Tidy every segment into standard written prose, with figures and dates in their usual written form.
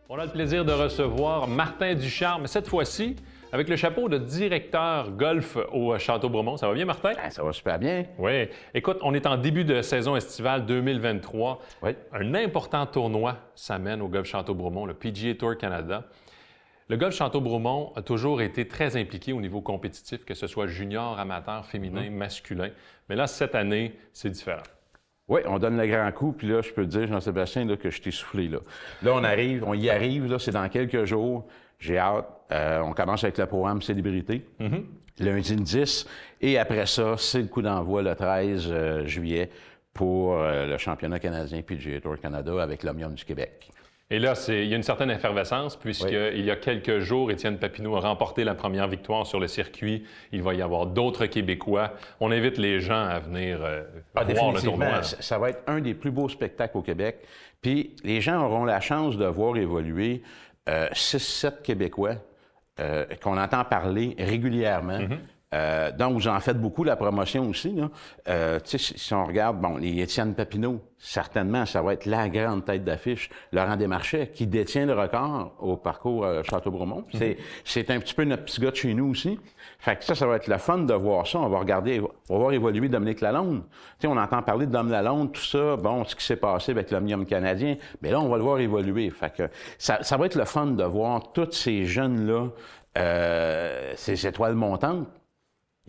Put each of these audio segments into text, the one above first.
On a le plaisir de recevoir Martin Ducharme, cette fois-ci avec le chapeau de directeur golf au Château-Bromont. Ça va bien, Martin? Ben, ça va super bien. Oui. Écoute, on est en début de saison estivale 2023. Oui. Un important tournoi s'amène au Golf Château-Bromont, le PGA Tour Canada. Le Golf Château-Bromont a toujours été très impliqué au niveau compétitif, que ce soit junior, amateur, féminin, masculin. Mais là, cette année, c'est différent. Oui, on donne le grand coup, puis là, je peux te dire, Jean-Sébastien, là, que je t'ai soufflé. Là, on y arrive, là, c'est dans quelques jours. J'ai hâte. On commence avec le programme Célébrité, lundi le 10. Et après ça, c'est le coup d'envoi le 13 juillet pour le championnat canadien PGA Tour Canada avec l'Omnium du Québec. Et là, il y a une certaine effervescence, puisqu'il y a quelques jours, Étienne Papineau a remporté la première victoire sur le circuit. Il va y avoir d'autres Québécois. On invite les gens à venir voir le tournoi. Ça va être un des plus beaux spectacles au Québec. Puis les gens auront la chance de voir évoluer 6-7 Québécois qu'on entend parler régulièrement. Donc, vous en faites beaucoup, la promotion aussi. Si on regarde, bon, les Étienne Papineau, certainement, ça va être la grande tête d'affiche. Laurent Desmarchais, qui détient le record au parcours Château-Bromont. C'est un petit peu notre petit gars de chez nous aussi. Fait que ça va être le fun de voir ça. On va voir évoluer Dominique Lalonde. T'sais, on entend parler de Dom Lalonde, tout ça, bon, ce qui s'est passé avec l'Omnium canadien. Mais là, on va le voir évoluer. Fait que ça va être le fun de voir tous ces jeunes-là, ces étoiles montantes,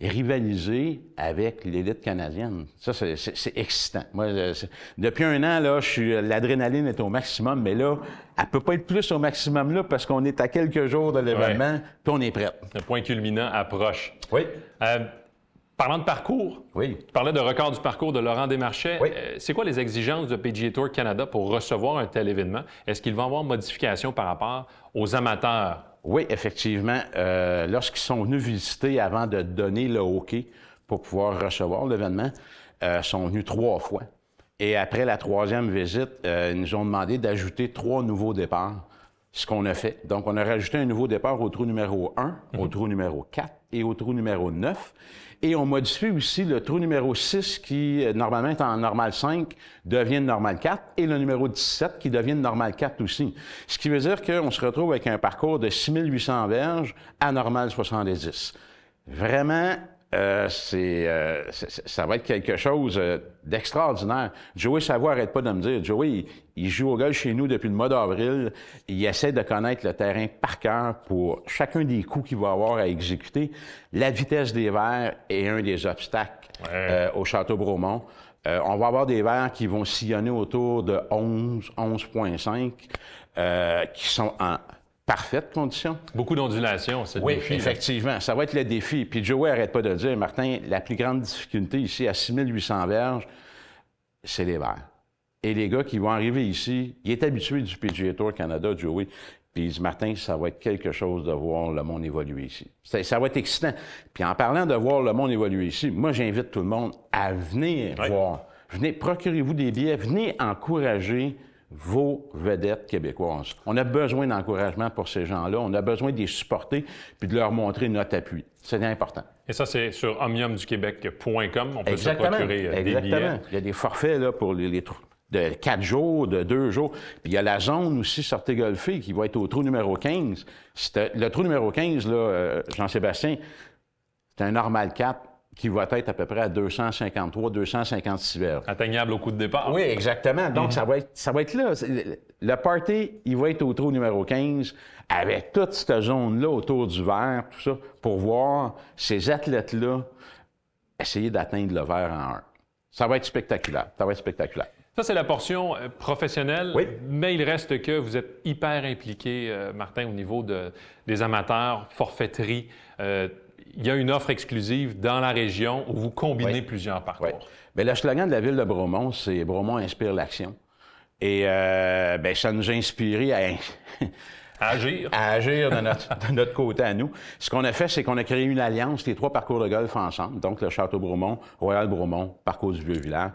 rivaliser avec l'élite canadienne. Ça, c'est excitant. Moi, depuis un an, là, l'adrénaline est au maximum, mais là, elle peut pas être plus au maximum là parce qu'on est à quelques jours de l'événement, puis on est prêt. Le point culminant approche. Oui. Parlant de parcours, tu parlais de record du parcours de Laurent Desmarchais. Oui. C'est quoi les exigences de PGA Tour Canada pour recevoir un tel événement? Est-ce qu'il va y avoir modification par rapport aux amateurs? Oui, effectivement. Lorsqu'ils sont venus visiter avant de donner le hockey pour pouvoir recevoir l'événement, ils sont venus 3 fois. Et après la 3e visite, ils nous ont demandé d'ajouter 3 nouveaux départs, ce qu'on a fait. Donc, on a rajouté un nouveau départ au trou numéro 1, au trou numéro 4 et au trou numéro 9. Et on modifie aussi le trou numéro 6 qui, normalement, est en normal 5, devient normal 4, et le numéro 17 qui devient normal 4 aussi. Ce qui veut dire qu'on se retrouve avec un parcours de 6800 verges à normal 70. Vraiment, ça va être quelque chose d'extraordinaire. Joey Savoie n'arrête pas de me dire, Joey, il joue au golf chez nous depuis le mois d'avril. Il essaie de connaître le terrain par cœur pour chacun des coups qu'il va avoir à exécuter. La vitesse des verres est un des obstacles au Château-Bromont. On va avoir des verres qui vont sillonner autour de 11, 11,5, qui sont en parfaite condition. Beaucoup d'ondulations, c'est le défi. Oui, effectivement. Ça va être le défi. Puis Joey n'arrête pas de le dire, Martin, la plus grande difficulté ici, à 6800 verges, c'est les verres. Et les gars qui vont arriver ici, il est habitué du PGA Tour Canada, Joey, puis il dit, Martin, ça va être quelque chose de voir le monde évoluer ici. Ça va être excitant. Puis en parlant de voir le monde évoluer ici, moi, j'invite tout le monde à venir voir. Venez, procurez-vous des billets, venez encourager vos vedettes québécoises. On a besoin d'encouragement pour ces gens-là. On a besoin de les supporter puis de leur montrer notre appui. C'est important. Et ça, c'est sur omniumduquebec.com. On peut se procurer des billets. Il y a des forfaits là, pour les de 4 jours, de 2 jours. Puis il y a la zone aussi Sortez golfer qui va être au trou numéro 15. Le trou numéro 15, là, Jean-Sébastien, c'est un normal 4 qui va être à peu près à 253, 256 verges. Atteignable au coup de départ. Oui, exactement. Donc, ça va être là. Le party, il va être au trou numéro 15, avec toute cette zone-là autour du verre, tout ça, pour voir ces athlètes-là essayer d'atteindre le verre en 1. Ça va être spectaculaire. Ça va être spectaculaire. Ça, c'est la portion professionnelle, oui. Mais il reste que vous êtes hyper impliqué, Martin, au niveau des amateurs, forfaiterie. Il y a une offre exclusive dans la région où vous combinez plusieurs parcours. Oui. Bien, le slogan de la ville de Bromont, c'est « Bromont inspire l'action ». Et bien, ça nous a inspiré à agir. À agir de notre côté à nous. Ce qu'on a fait, c'est qu'on a créé une alliance, les 3 parcours de golf ensemble, donc le Château-Bromont, Royal-Bromont, Parcours du Vieux-Village.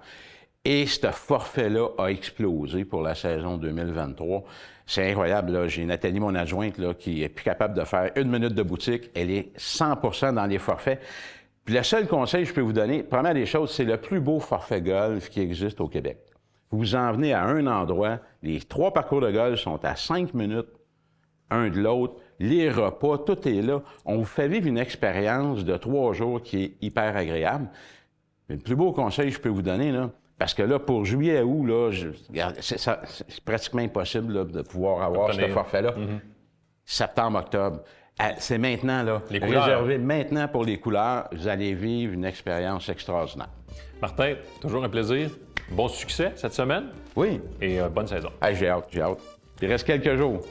Et ce forfait-là a explosé pour la saison 2023. C'est incroyable, là. J'ai Nathalie, mon adjointe, là, qui est plus capable de faire 1 minute de boutique. Elle est 100% dans les forfaits. Puis le seul conseil que je peux vous donner, première des choses, c'est le plus beau forfait golf qui existe au Québec. vous vous en venez à un endroit, les 3 parcours de golf sont à 5 minutes un de l'autre, les repas, tout est là. On vous fait vivre une expérience de 3 jours qui est hyper agréable. Mais le plus beau conseil que je peux vous donner, là, parce que là, pour juillet à août, là, c'est pratiquement impossible là, de pouvoir avoir ce forfait-là. Septembre, octobre. C'est maintenant, là. Les couleurs. Réservé maintenant pour les couleurs. Vous allez vivre une expérience extraordinaire. Martin, toujours un plaisir. Bon succès cette semaine. Oui. Et bonne saison. Hey, j'ai hâte, j'ai hâte. Il reste quelques jours.